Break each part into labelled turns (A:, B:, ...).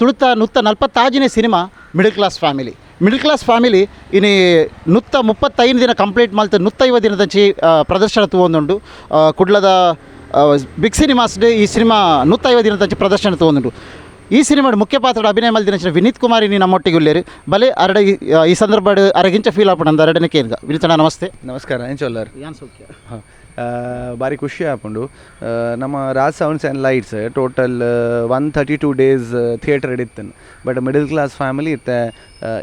A: ತುಳುತ ನುತ್ತ 40 cinema middle class family ಇನಿ ನುತ್ತ 35 ದಿನ ಕಂಪ್ಲೀಟ್ ಮಲ್ತು 150 ದಿನದಂಚಿ ಪ್ರದರ್ಶನ ತೂವೊಂದುಂಡು ಕುಡ್ಲದ ಬಿಗ್ ಸಿನಿಮಾಸ್ ಈ ಸಿನಿಮಾ 150 ದಿನದಂಚಿ ಪ್ರದರ್ಶನ ತೂವೊಂದುಂಡು. ಈ ಸಿನಿಮಾಡ್ ಮುಖ್ಯ ಪಾತ್ರದ ಅಭಿನಯ ಮಲ್ದಿನ ವಿನೀತ್ ಕುಮಾರ್ ಇನಿ ನಮ್ಮೊಟ್ಟಿಗೆ ಉಲ್ಲೇರು ಬಲೆ ಅರಡ ಈ ಸಂದರ್ಭ ಅರಗಿಂಚ ಫೀಲ್ ಆಪುಂಡು ಅರಡನೇ ಕೇನ್ಗ ವಿನೀತಣ್ಣ ನಮಸ್ತೆ.
B: ನಮಸ್ಕಾರ ಎಂಚೊಲ್ಲರ್
A: ಯಾನ್ ಸೌಖ್ಯ
B: ಹಾಂ ಭಾರಿ ಖುಷಿ ಆಪುಂಡು. ನಮ್ಮ Raj sounds and lights total 132 days theatre ಇಡಿತ್ತನು. ಬಟ್ ಮಿಡಲ್ ಕ್ಲಾಸ್ ಫ್ಯಾಮಿಲಿ ಇತ್ತೆ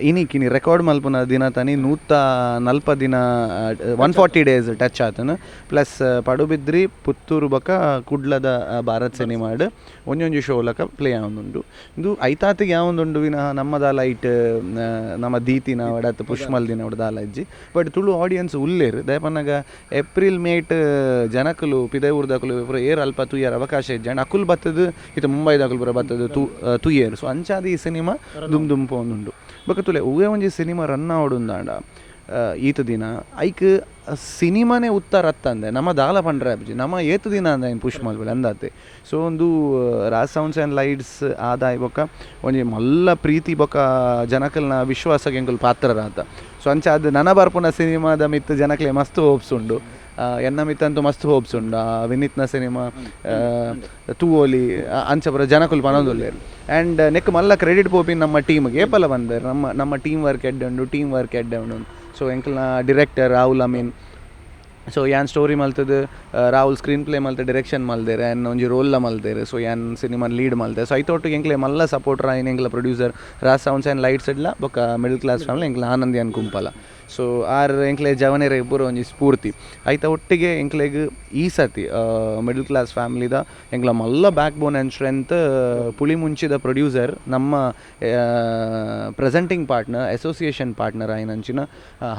B: ಇನಿ ರೆಕಾರ್ಡ್ ಮಲ್ಪುನ ದಿನ ತನಿ 140 ದಿನ 140 days ಟಚ್ ಆತನು. ಪ್ಲಸ್ ಪಡುಬಿದ್ರಿ ಪುತ್ತೂರು ಬಕ ಕುಡ್ಲದ ಭಾರತ್ ಸಿನಿಮಾಡ್ ಒಂಜೊಂಜಿ ಶೋಲಕ ಪ್ಲೇ ಆವೊಂದುಂಡು. ಇದು ಐತಾತಿಗೆ ಯಾವೊಂದುಂಡು ವಿನಃ ನಮ್ಮದ ಲೈಟ್ ನಮ್ಮ ದೀತಿನ ವಡತ್ ಪುಷ್ಮಲ್ ದಿನ ವಡದಾಲ ಇಜ್ಜಿ. ಬಟ್ ತುಳು ಆಡಿಯನ್ಸ್ ಉಲ್ಲೇರು ದಯಪನ್ನಾಗ ಏಪ್ರಿಲ್ ಮೇಟ್ ಜನಕಲು ಪಿದೈಊರ್ದಾಕಲು ಪೂರ ಏರ್ ಅಲ್ಪ ತೂಯರ್ ಅವಕಾಶ ಇಜ್ಜಂಡ್ ಅಕುಲ್ ಬತ್ತದು ಇತ್ತು ಮುಂಬೈದಾಕಲು ಪೂರ ಬತ್ತದು ತೂಯರ್. ಸೊ ಅಂಚಾದ ಈ ಸಿನಿಮಾ ದುಮ್ ಪೋನುಂಡು. ಬೊಕ ತುಲೆ ಒವ್ವೇ ಒಂಜಿ ಸಿನಿಮಾ ರನ್ ಆವೊಡುಂದಾಂಡ ಈತ ದಿನ ಐಕ್ ಸಿನಿಮಾನೇ ಉತ್ತರ ಅತ್ತಂದೆ ನಮ್ಮ ದಾಲ ಪಂಡ್ರೆ ಅಬ್ಜಿ ನಮ್ಮ ಏತು ದಿನ ಅಂದ ಏನು ಪುಷ್ ಮಲ್ಬಲ್ ಅಂದಾತೆ. ಸೊ ಒಂದು ರಾಜ್ ಸೌಂಡ್ಸ್ ಆ್ಯಂಡ್ ಲೈಟ್ಸ್ ಆದಾಯ ಬೊಕ್ಕ ಒಂಜಿ ಮಲ್ಲ ಪ್ರೀತಿ ಬೊಕ್ಕ ಜನಕಲ್ನ ವಿಶ್ವಾಸಕ್ಕೆ ಎಂಕುಲು ಪಾತ್ರರಾತ. ಸೊ ಅಂಚ ಅದು ನನ್ನ ಬರ್ಪುನ ಸಿನಿಮಾದ ಮಿತ್ತು ಜನಕ್ಲೆ ಮಸ್ತ್ ಹೋಪ್ಸ್ ಉಂಡು. ಎನ್ನ ಮಿತ್ತಂತೂ ಮಸ್ತ್ ಹೋಪ್ಸ್ ಉಂಡು. ವಿನೀತ್ನ ಸಿನಿಮಾ ತೂವೋಲಿ ಅಂಚ ಪುರ ಜನಕುಲು ಪನೊಂದುಲ್ಲೇರು. ಆ್ಯಂಡ್ ನೆಕ್ ಮಲ್ಲ ಕ್ರೆಡಿಟ್ ಪೋಪಿನ ನಮ್ಮ ಟೀಮ್ಗೆ ಏಪಲ ಬಂದರು. ನಮ್ಮ ಟೀಮ್ ವರ್ಕ್ ಎಡ್ಡೆ ಉಂಡು. ಸೊ ಎಂಕಲ್ನ ಡಿರೆಕ್ಟರ್ ರಾಹುಲ್ ಅಮೀನ್. ಸೊ ಯಾನ್ ಸ್ಟೋರಿ ಮಲ್ತದು ರಾಹುಲ್ ಸ್ಕ್ರೀನ್ ಪ್ಲೇ ಮಲ್ತ ಡೈರೆಕ್ಷನ್ ಮಲ್ದೇರೆ ಆ್ಯಂಡ್ ಒಂಜಿ ರೋಲ್ಲ ಮಲ್ದೇರೆ. ಸೊ ಯಾನ್ ಸಿನಿಮಾ ಲೀಡ್ ಮಲ್ತೆ. ಸೊ ಐತೊಟ್ಟಿಗೆ ಎಂಕ್ಲೆ ಮಲ್ಲ ಸಪೋರ್ಟ್ರ ಆಯ್ನ ಎಂಕ್ಲ producer Raj sounds and lights ಇಡ್ಲ ಬೊಕ್ಕ ಮಿಡಲ್ ಕ್ಲಾಸ್ ಫ್ಯಾಮಿಲಿ ಎಂಕ್ಲ ಆನಂದಿ ಅನ್ ಕುಂಪಲ. ಸೊ ಆರ್ ಎಂಕ್ಲೆ ಜವನೇರ ಇಬ್ಬರು ಒಂಜಿ ಸ್ಫೂರ್ತಿ ಐತ ಒಟ್ಟಿಗೆ ಎಂಕ್ಲೆಗ್ ಈ ಸತಿ ಮಿಡಲ್ ಕ್ಲಾಸ್ ಫ್ಯಾಮಿಲಿದ ಎಂಕ್ಲ ಮಲ್ಲ ಬ್ಯಾಕ್ ಬೋನ್ ಆ್ಯಂಡ್ ಸ್ಟ್ರೆಂತ್ ಪುಳಿ ಮುಂಚಿದ ಪ್ರೊಡ್ಯೂಸರ್ ನಮ್ಮ ಪ್ರೆಸೆಂಟಿಂಗ್ ಪಾರ್ಟ್ನರ್ ಅಸೋಸಿಯೇಷನ್ ಪಾರ್ಟ್ನರ್ ಆಯ್ನಂಚಿನ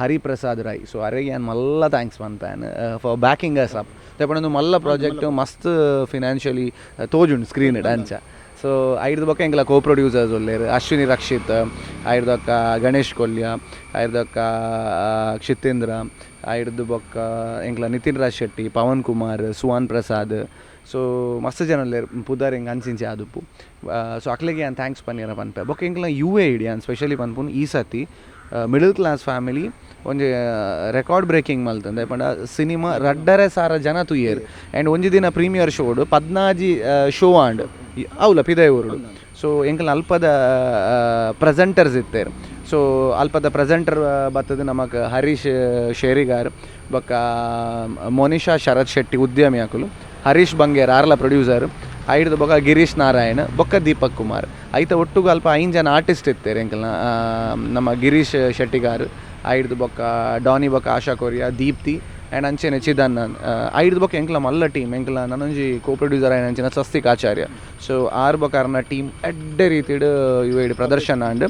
B: ಹರಿಪ್ರಸಾದ್ ರಾಯ್. ಸೊ ಅರೆಗೆ ಯಾನ್ ಮಲ್ಲ ಥ್ಯಾಂಕ್ಸ್ ಪನ್ಪೇನ್ ಫಾರ್ ಬ್ಯಾಕಿಂಗ್ ಅಸ್ ಅಪ್. ತೆಪಣೊಂದು ಮಲ್ಲ ಪ್ರಾಜೆಕ್ಟ್ ಮಸ್ತ್ ಫಿನಾನ್ಷಿಯಲಿ ತೋಜುಂಡು ಸ್ಕ್ರೀನ್ ಅಂಚ. ಸೊ ಐದು ಬೊಕ್ಕ ಎಂಕ್ಲ ಕೋ ಪ್ರೊಡ್ಯೂಸರ್ಸ್ ಒಲ್ಲೇರು ಅಶ್ವಿನಿ ರಕ್ಷಿತ್, ಐಡ್ದೊಕ್ಕ ಗಣೇಶ್ ಕೊಲ್ಯ, ಐಡ್ದೊಕ್ಕ ಕ್ಷಿತೇಂದ್ರ, ಐಡ್ದು ಬೊಕ್ಕ ಎಂಕ್ಲ ನಿತಿನ್ ರಾಜ್ ಶೆಟ್ಟಿ, ಪವನ್ ಕುಮಾರ್, ಸುಹಾನ್ ಪ್ರಸಾದ್. ಸೊ ಮಸ್ತ್ ಜನ ಒಲ್ಲೇರು ಪುದಾರ್ ಹೆಂಗೆ ಅನ್ಸಿಂಚೆ ಆದುಪ್ಪು. ಸೊ ಅಕ್ಲೆಗೆ ಏನು ಥ್ಯಾಂಕ್ಸ್ ಪನ್ನೀರ ಪನ್ಪೆ ಬೊಕ್ಕ ಎಂಕ್ಲ ಇಡಿ ಅನ್ ಸ್ಪೆಷಲಿ ಪನ್ಪುನ್ ಈ ಸತಿ ಮಿಡಲ್ ಕ್ಲಾಸ್ ಫ್ಯಾಮಿಲಿ ಒಂಜಿ ರೆಕಾರ್ಡ್ ಬ್ರೇಕಿಂಗ್ ಮಲ್ತಂದೆ ಪಂಡ ಸಿನಿಮಾ ರಡ್ಡರೆ ಸಾರ ಜನ ತುಯ್ಯರು. ಆ್ಯಂಡ್ ಒಂಜಿ ದಿನ premier ಶೋಡು 14 show and Avala ಪಿದೈಊರುಡು. So ಎಂಕಲ್ ಅಲ್ಪದ ಪ್ರೆಸೆಂಟರ್ಸ್ ಇತ್ತೇರು. ಸೊ ಅಲ್ಪದ ಪ್ರೆಸೆಂಟರ್ ಬರ್ತದೆ ನಮಕ್ ಹರೀಶ್ ಶೇರಿಗಾರ್, ಬೊಕ್ಕ ಮೋನಿಶಾ ಶರತ್ ಶೆಟ್ಟಿ ಉದ್ಯಮಿ ಹಾಕಲು, ಹರೀಶ್ ಬಂಗೇರ್ ಆರ್ಲ ಪ್ರೊಡ್ಯೂಸರ್, ಐಡ್ದು ಬೊಕ್ಕ ಗಿರೀಶ್ ನಾರಾಯಣ್, ಬೊಕ್ಕ ದೀಪಕ್ ಕುಮಾರ್. ಐತ ಒಟ್ಟುಗು ಅಲ್ಪ 5 ಜನ ಆರ್ಟಿಸ್ಟ್ ಇತ್ತೇರು ಎಂಕಲ್ನ ನಮ್ಮ ಗಿರೀಶ್ ಶೆಟ್ಟಿಗಾರ್, ಐಡ್ದು ಬೊಕ್ಕ ಡಾನಿ ಬೊಕ್ಕ ಆಶಾ ಕೊರಿಯಾ, ದೀಪ್ತಿ ಆ್ಯಂಡ್ ಅಂಚೆನೆ ಚಿದನ್ನನ್. ಐಡ್ದು ಬೊಕ್ಕ ಎಂಕ್ಲ ಮಲ್ಲ ಟೀಮ್ ಎಂಕ್ಲ ನನೊಂಜಿ ಕೋ ಪ್ರೊಡ್ಯೂಸರ್ ಆಯ್ನ ಅಂಚಿನ ಸ್ವಸ್ತಿಕ್ ಆಚಾರ್ಯ. ಸೊ ಆರ್ ಬೊಕ್ಕರ್ನ ಟೀಮ್ ಎಡ್ಡೆ ರೀತಿಡ್ ಇವೇಡು ಪ್ರದರ್ಶನ ಅಂಡ್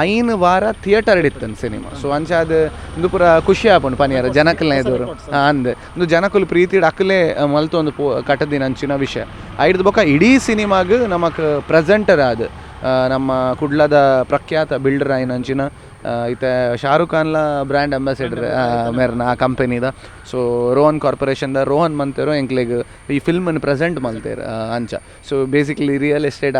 B: ಐನ್ ವಾರ ಥಿಯೇಟರ್ ಇಡಿತ್ತನ್ ಸಿನಿಮಾ. ಸೊ ಅಂಚಾದ ಇಂದು ಪೂರ ಖುಷಿ ಆಪುಂಡು ಪನಿಯಾರ ಜನಕಲ್ನ ಎದುರು ಅಂದ್ ಇಂದು ಜನಕುಲು ಪ್ರೀತಿಡ್ ಅಕ್ಕಲೇ ಮಲ್ತೊಂದು ಕಟ್ಟದಿನ ಅಂಚಿನ ವಿಷಯ. ಐಡ್ದು ಬೊಕ್ಕ ಇಡೀ ಸಿನಿಮಾಗ್ ನಮಕ್ ಪ್ರೆಸೆಂಟರ್ ಆದ ನಮ್ಮ ಕುಡ್ಲದ ಪ್ರಖ್ಯಾತ ಬಿಲ್ಡರ್ ಆಯ್ನಂಚಿನ ಇತ್ತೆ ಶಾರುಖ್ ಖಾನ್ಲ ಬ್ರ್ಯಾಂಡ್ ಅಂಬಾಸಿಡರ್ ಮೇರ್ನ ಆ ಕಂಪನಿದ. ಸೊ ರೋಹನ್ ಕಾರ್ಪೊರೇಷನ್ದ ರೋಹನ್ ಮಂತೇರು ಎಂಕ್ಲೆಗ್ ಈ ಫಿಲ್ಮನ್ನು ಪ್ರೆಸೆಂಟ್ ಮಲ್ತೇರು ಅಂಚ. ಸೊ ಬೇಸಿಕಲಿ ರಿಯಲ್ ಎಸ್ಟೇಟ್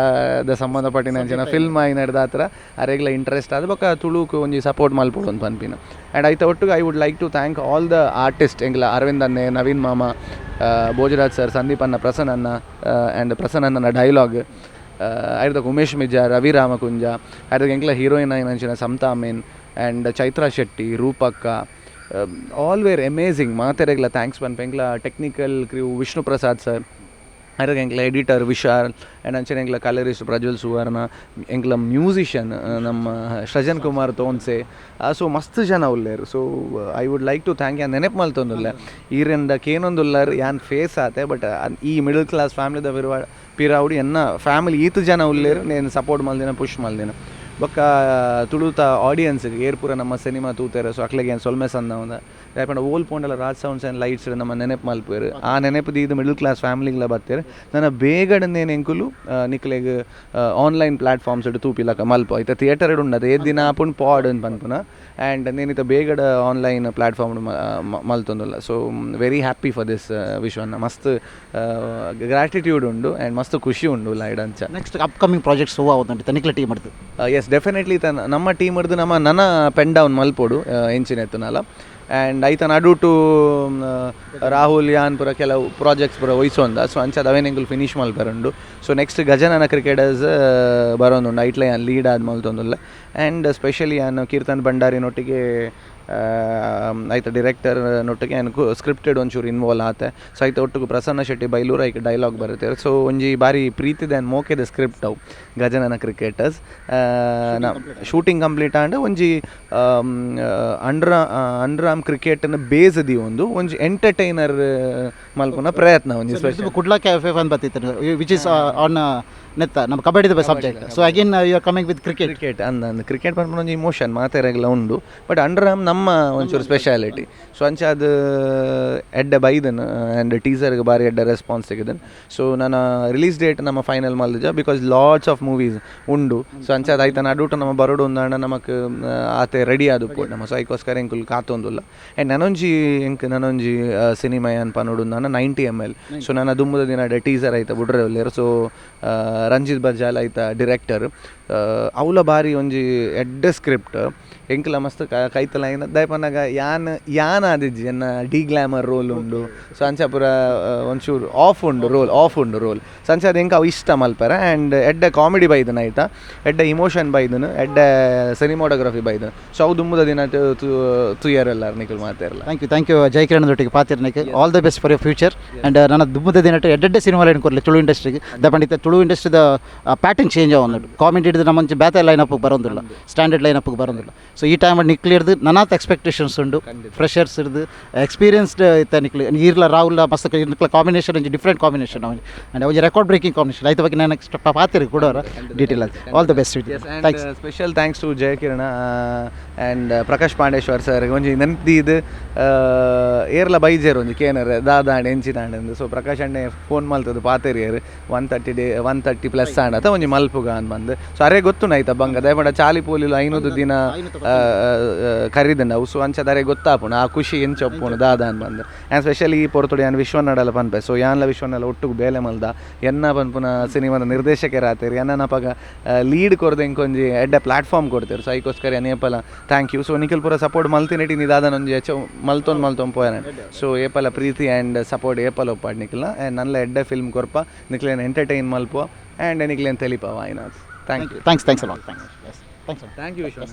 B: ದ ಸಂಬಂಧಪಟ್ಟಿನ ಅಂಚಿನ ಫಿಲ್ಮ್ ಆಯ್ನ ಹಿಡ್ದು ಆ ಥರ ಅರೆಗ್ಲ ಇಂಟ್ರೆಸ್ಟ್ ಆದ ಬೊಕ್ಕ ತುಳುಕು ಒಂಜಿ ಸಪೋರ್ಟ್ ಮಲ್ಪೊಡು ಒಂದು ಪನ್ಪಿನ. ಆ್ಯಂಡ್ ಐತ ಒಟ್ಟಿಗೆ I would like to thank all the artist ಎಂಗ್ಲ ಅರವಿಂದ್ ಅನ್ನೆ, ನವೀನ್ ಮಾಮ, ಭೋಜರಾಜ್ ಸರ್, ಸಂದೀಪ್ ಅನ್ನ, ಪ್ರಸನ್ನ ಅನ್ನ ಆ್ಯಂಡ್ ಪ್ರಸನ್ನ ಅನ್ನನ ಡೈಲಾಗ್, ಐದಕ್ಕೆ ಉಮೇಶ್ ಮಿಜಾ, ರವಿ ರಾಮಕುಂಜ, ಐದಕ್ಕೆ ಎಂಕ್ಲ ಹೀರೋಯಿನ್ ಆಯ್ನಂಚಿನ ಸಮತಾ ಮೇನ್ ಆ್ಯಂಡ್ ಚೈತ್ರಾ ಶೆಟ್ಟಿ, ರೂಪಕ್ಕ, ಆಲ್ ವೇರ್ ಅಮೇಝಿಂಗ್. ಮಾತೆರೆಗ್ಲ ಥ್ಯಾಂಕ್ಸ್ ಪನ್ಪೆ. ಎಂಕ್ಲ technical crew Vishnu Prasad sir, ಅದಕ್ಕೆ ಎಂಕ್ಲ ಎಡಿಟರ್ ವಿಶಾಲ್ ಆ್ಯಂಡ್ ಅಂಚನೆ ಎಂಕ್ಲ ಕಲರಿಸ್ಟ್ ಪ್ರಜ್ವಲ್ ಸುವರ್ಣ, ಎಂಕ್ಲ ಮ್ಯೂಸಿಷಿಯನ್ ನಮ್ಮ ಸೃಜನ್ ಕುಮಾರ್ ತೋನ್ಸೆ. ಸೊ ಮಸ್ತ್ ಜನ ಉಲ್ಲೇರು. So I would like to thank ಯಾನ್ ನೆನಪು ಮಲ್ತೊಂದುಲ್ಲ ಈರಿಂದ ಕೇನೊಂದುಲ್ಲರ್ ಯಾನ್ ಫೇಸ್ ಆತೆ. ಬಟ್ ಈ ಮಿಡಲ್ ಕ್ಲಾಸ್ ಫ್ಯಾಮಿಲಿದ ಪಿರಾವುಡು ಎನ್ನ ಫ್ಯಾಮಿಲಿ ಈತು ಜನ ಉಲ್ಲೇರು ನೇನು ಸಪೋರ್ಟ್ ಮಲ್ದಿನ ಪುಷ್ ಮಲ್ದಿನ. ಬೊಕ್ಕ ತುಳುತ ಆಡಿಯನ್ಸ್ಗೆ ಏರ್ಪುರ ನಮ್ಮ ಸಿನಿಮಾ ತೂತೇರೆ ಸೊ ಅಕ್ಲೆಗೆ ಏನು ಸೊಲ್ಮೆ ಸಂದವಂದ ಯಾಕಂದ್ರೆ ಓಲ್ ಪೋಂಡಲ್ಲ ರಾಜ್ ಸೌಂಡ್ಸ್ ಆ್ಯಂಡ್ ಲೈಟ್ಸ್ ನಮ್ಮ ನೆನಪು ಮಲ್ಪೇರು ಆ ನೆನಪು ಇದು ಮಿಡಲ್ ಕ್ಲಾಸ್ ಫ್ಯಾಮಿಲಿಗಳ ಬರ್ತಾರೆ ನನ್ನ ಬೇಗಡನೇನು ಎಂಕುಲು ನಿಕ್ಲೆಗೆ ಆನ್ಲೈನ್ ಪ್ಲಾಟ್ಫಾರ್ಮ್ಸ್ ಇಡು ತೂಪಿಲಕ ಮಲ್ಪ ಐತೆ ಥಿಯೇಟರ್ ಇಡು ಉಂಡದು ಏದ್ ದಿನ ಆಪುಂಡು ಪಾಡ್ ಅಂತ ಪನ್ಪುನ ಆ್ಯಂಡ್ ನೇನಿತ ಬೇಗಡ ಆನ್ಲೈನ್ ಪ್ಲಾಟ್ಫಾರ್ಮ್ ಮಲ್ತೊಂದುಲ್ಲ so very happy for this ವಿಶ್ವನ್ನ ಮಸ್ತ್ ಗ್ರಾಟಿಟ್ಯೂಡ್ ಉಂಡು ಆ್ಯಂಡ್ ಮಸ್ತ್ ಖುಷಿ ಉಂಡು ಲೈಡಂಚ
A: ನೆಕ್ಸ್ಟ್ ಅಪ್ಕಮಿಂಗ್ ಪ್ರಾಜೆಕ್ಟ್ಸ್ ಹೂವು ಆಗೋದು ತನಿಖೆ ಟೀಮ್ ಮಾಡ್ತು
B: ಎಸ್ ಡೆಫಿನೆಟ್ಲಿ ನಮ್ಮ ಟೀಮ್ ಹಿಡ್ದು ನನ್ನ ಪೆನ್ ಡೌನ್ ಮಲ್ಪೋಡು ಎಂಚಿನ ಎತ್ತನಲ್ಲ ಆ್ಯಂಡ್ ಐತ ನಡು ಟು ರಾಹುಲ್ ಯಾನ್ ಪುರ ಕೆಲವು ಪ್ರಾಜೆಕ್ಟ್ಸ್ ಪುರ ಒಯ್ಸೊಂದ ಸೊ ಅಂಚದ ಅವೇನೆಂಗುಲು ಫಿನಿಶ್ ಮಲ್ಪರುಂಡು ಸೊ ನೆಕ್ಸ್ಟ್ ಗಜನನ ಕ್ರಿಕೆಟರ್ಸ್ ಬರೋದುಂಡು ಐಟ್ಲೆ ಯಾನ್ ಲೀಡ್ ಆದ ಮಲ್ತೊಂದುಲ್ಲ ಆ್ಯಂಡ್ ಸ್ಪೆಷಲಿ ಯಾನ್ ಕೀರ್ತನ್ ಭಂಡಾರಿನೊಟ್ಟಿಗೆ ಆಯ್ತು ಡೈರೆಕ್ಟರ್ ನೊಟ್ಟಿಗೆ ಏನು ಸ್ಕ್ರಿಪ್ಟೆಡ್ ಒಂಚೂರು ಇನ್ವಾಲ್ವ್ ಆತೆ ಸೊ ಆಯ್ತು ಒಟ್ಟಿಗೆ ಪ್ರಸನ್ನ ಶೆಟ್ಟಿ ಬೈಲೂರು ಐಕೆ ಡೈಲಾಗ್ ಬರುತ್ತೆ ಸೊ ಒಂಜಿ ಬಾರಿ ಪ್ರೀತಿದೆ ಆ್ಯಂಡ್ ಮೋಕೆದ ಸ್ಕ್ರಿಪ್ಟ್ ಅವು Gajanana cricketers shooting complete and ಒಂಜಿ ಅಂಡ್ರಾಮ್ ಕ್ರಿಕೆಟ್ನ ಬೇಸದಿ ಒಂಜಿ ಎಂಟರ್ಟೈನರ್ ಮಲ್ಪುನ ಪ್ರಯತ್ನ ಒಂಜಿ ಸ್ಪೆಷಲ್
A: ಕುಡ್ಲ ಕ್ಯಾಫೆ ಅಂತ ಬರ್ತಿತ್ತು ವಿಚ್ ಇಸ್ ಆನ್ ನೆತ್ತ ನಮ್ಮ ಕಬಡ್ಡಿದ subject so again you are coming with cricket
B: ಅಂದ ಕ್ರಿಕೆಟ್ ಪನ್ಪುನ ಒಂಜಿ ಇಮೋಷನ್ ಮಾತೆರೆಗ್ಲ ಉಂಡು ಬಟ್ ಅಂಡ್ರಾಮ್ ನಮ್ಮ ಒಂಚೂರು ಸ್ಪೆಷಾಲಿಟಿ ಸೊ ಅಂಚ ಅದು ಎಡ್ಡೆ ಬೈದನ್ ಆ್ಯಂಡ್ ಟೀಸರ್ಗೆ ಬಾರಿ ಎಡ್ಡೆ ರೆಸ್ಪಾನ್ಸ್ ತೆಗೆದನ್ ಸೊ ನಾನು ರಿಲೀಸ್ ಡೇಟ್ ನಮ್ಮ ಫೈನಲ್ ಮಲ್ದಿಜ ಬಿಕಾಸ್ ಲಾಟ್ಸ್ ಆಫ್ ಮೂವೀಸ್ ಉಂಡು ಸೊ ಅಂಚ ಅದು ಆಯ್ತು ನಡುಟು ನಮ್ಮ ಬರೋಡು ಒಂದಾಂಡ ನಮಕ್ ಆತೆ ರೆಡಿ ಆದುಪ್ಪು ನಮ್ಮ ಸೊ ಐಕೋಸ್ಕರ ಎಂಕುಲ್ ಕಾತೊಂದುಲ್ಲ ಆ್ಯಂಡ್ ನನೊಂಜಿ ಸಿನಿಮಾ ಏನು ಪನ್ನೋಡು ನಾನು 90 ml ಸೊ ನಾನು ದುಮ್ಮದ ದಿನ ಟೀಸರ್ ಆಯ್ತಾ ಬಿಡ್ರೆ ಒಳ್ಳೆಯರು ಸೊ ರಂಜಿತ್ ಬಜಾಲ್ ಆಯ್ತಾ ಡಿರೆಕ್ಟರ್ ಅವಳ ಬಾರಿ ಒಂಜಿ ಎಡ್ಡೆ ಸ್ಕ್ರಿಪ್ಟ್ ಎಂಕ್ಲ ಮಸ್ತ್ ಕೈತಲ ಏನ ದಯಪನ್ನಾಗ ಯಾನ್ ಆದಿಜ್ಜಿ ಎನ್ನ ಡಿ ಗ್ಲಾಮರ್ ರೋಲ್ ಉಂಡು ಸೊ ಅಂಚ ಪೂರ ಒಂಚೂರು ಆಫ್ ಉಂಡು ರೋಲ್ ಸೊ ಅಂಚ ಅದು ಎಂಕ ಅವು ಇಷ್ಟ ಮಲ್ಪರ ಆ್ಯಂಡ್ ಎಡ್ಡೆ ಕಾಮಿಡಿ ಬೈದನ ಆಯ್ತಾ ಎಡ್ಡೆ ಇಮೋಷನ್ ಬೈದನು ಎಡ್ಡೆ ಸಿನಿಮಾಟೋಗ್ರಫಿ ಬೈದನು ಸೊ ಅವು ದುಮ್ಮದ ದಿನ ತುಯ್ಯರೆಲ್ಲ ನಿಖಿಲ್ ಮಾತಾರಲ್ಲ
A: ಥ್ಯಾಂಕ್ ಯು ಜೈ ಕಿರಣದೊಟ್ಟಿಗೆ ಪಾತಿರ್ನಿಕ್ಕೆ all the best for your future and ನನ್ನ ದುಮ್ಮದ ದಿನ ಎಡ್ಡೆ ಸಿನಿಮಾ ಲೈನ್ ಕೊಡಲಿ ತುಳು ಇಂಡಸ್ಟ್ರಿಗೆ ದಪಂಡಿತ ತುಳು ಇಂಡಸ್ಟ್ರಿದ ಪ್ಯಾಟರ್ನ್ ಚೇಂಜ್ ಆಗೋದು ಕಾಮಿಡಿ ಹಿಡಿದು ನಮ್ಮ ಬ್ಯಾತೆ ಲೈನಪ್ಗೆ ಬರೋದಿಲ್ಲ ಸ್ಟ್ಯಾಂಡರ್ಡ್ ಲೈನಪ್ಗೆ ಬರೋದಿಲ್ಲ ಸೊ ಈ ಟೈಮ್ ನಿಕ್ಲಿ ಹಿಡ್ದು ನನಾತ್ ಎಕ್ಸ್ಪೆಕ್ಟೇಷನ್ಸ್ ಉಂಡು ಫ್ರೆಷರ್ಸ್ ಹಿಡ್ದು ಎಕ್ಸ್ಪೀರಿಯನ್ಸ್ಡ್ ಇತ್ತ ನಿಕ್ಲಿ ಈರ್ಲ ರಾಹುಲ್ ಮಸ್ತ್ ನಿಕ್ಲ ಕಾಂಬಿನೇಷನ್ ಒಂಜಿ ಡಿಫ್ರೆಂಟ್ ಕಾಂಬಿನೇಷನ್ ಅವನು ಆ್ಯಂಡ್ ಒಂಜಿ ರೆಕಾರ್ಡ್ ಬ್ರೇಕಿಂಗ್ ಕಾಂಬಿನೇಷನ್ ಐತ ಬಗ್ಗೆ ನಾನು ನೆಕ್ಸ್ಟ್ ಪಾತಿರಿ ಕೊಡೋರ ಡೀಟೇಲ್ ಅದು all the best thanks
B: special thanks to Jayakirana and Prakash Pandeshwar sir ಒಂಜಿ ನೆನಪಿ ಇದು ಏರ್ಲ ಬೈಜೇರು ಒಂಜಿ ಕೇನರ್ ದಾದಾಂಡ್ ಎಂಚಿದಾಂಡ್ ಸೊ ಪ್ರಕಾಶ್ ಅಣ್ಣೆ ಫೋನ್ ಮಲ್ತದ್ದು ಪಾತೇರಿಯರು 130+ ಆಂಡ್ ಅಥವಾ ಒಂಜಿ ಮಲ್ಪುಗ ಅಂತ ಬಂದು ಸೊ ಅರೆ ಗೊತ್ತು ಆಯ್ತಾ ಬಂಗ ದಯಮಾಡ ಚಾಲಿ ಪೋಲಿಲು 500 ದಿನ ಕರೀದಂಡ ಅವು ಸೊ ಅಂಚದಾರೆ ಗೊತ್ತಾಪುಣ ಆ ಖುಷಿ ಎಂಚ ಒಪ್ಪುಣ ದಾದ ಅಂತ ಬಂದು ಆ್ಯಂಡ್ ಸ್ಪೆಷಲಿ ಪೊರ್ತೊಡಿ ಯಾನ್ ವಿಶ್ವನಾಡಲ್ಲ ಪನ್ಪೆ ಸೊ ಯಾನ್ಲ ವಿಶ್ವನೆಲ್ಲ ಒಟ್ಟಿಗೆ ಬೇಲೆ ಮಲ್ದ ಎನ್ನ ಪನ್ಪುನ ಸಿನಿಮಾದ ನಿರ್ದೇಶಕರಾತೇರಿ ಎನ್ನಪಗ ಲೀಡ್ ಕೊರ್ದು ಎಂಕೊಂಜಿ ಎಡ್ಡೆ ಪ್ಲಾಟ್ಫಾರ್ಮ್ ಕೊಡ್ತೇವೆ ಸೊ ಅದಕ್ಕೋಸ್ಕರ ಏಪಲ ಥ್ಯಾಂಕ್ ಯು ಸೊ ನಿಖಿಲ್ ಪೂರ ಸಪೋರ್ಟ್ ಮಲ್ತಿನಿಟ್ಟು ನೀ ದಾದ ಒಂಜಿ ಹೆಚ್ಚು ಮಲ್ತೊಂದು ಪೋಯನ ಸೊ ಏಪಲ ಪ್ರೀತಿ ಆ್ಯಂಡ್ ಸಪೋರ್ಟ್ ಏಪಲ ಒಪ್ಪಾಡು ನಿಖಿಲ್ನ ಆ್ಯಂಡ್ ನನ್ನ ಎಡ್ಡೆ ಫಿಲ್ಮ್ ಕೊರ್ಪ ನಿಖಿಲೇನು ಎಂಟರ್ಟೈನ್ ಮಲ್ಪುವ ಆ್ಯಂಡ್ ನಿಖಿಲೇನು ತೆಲಿಪವ ಐನಾಥ್ thank you
A: thanks a lot thanks
B: thank you ವಿಶ್ವ